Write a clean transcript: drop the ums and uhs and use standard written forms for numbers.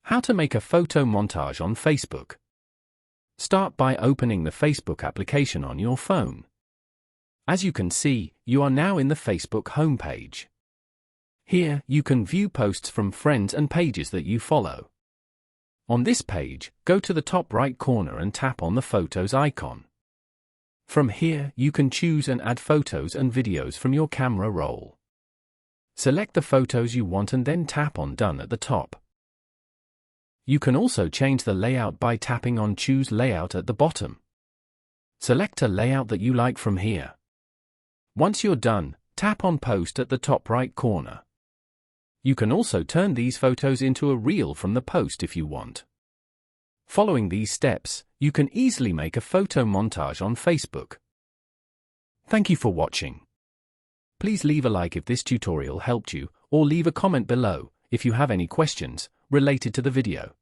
How to make a photo montage on Facebook. Start by opening the Facebook application on your phone. As you can see, you are now in the Facebook homepage. Here, you can view posts from friends and pages that you follow. On this page, go to the top right corner and tap on the Photos icon. From here, you can choose and add photos and videos from your camera roll. Select the photos you want and then tap on Done at the top. You can also change the layout by tapping on Choose Layout at the bottom. Select a layout that you like from here. Once you're done, tap on Post at the top right corner. You can also turn these photos into a reel from the post if you want. Following these steps, you can easily make a photo montage on Facebook. Thank you for watching. Please leave a like if this tutorial helped you, or leave a comment below if you have any questions related to the video.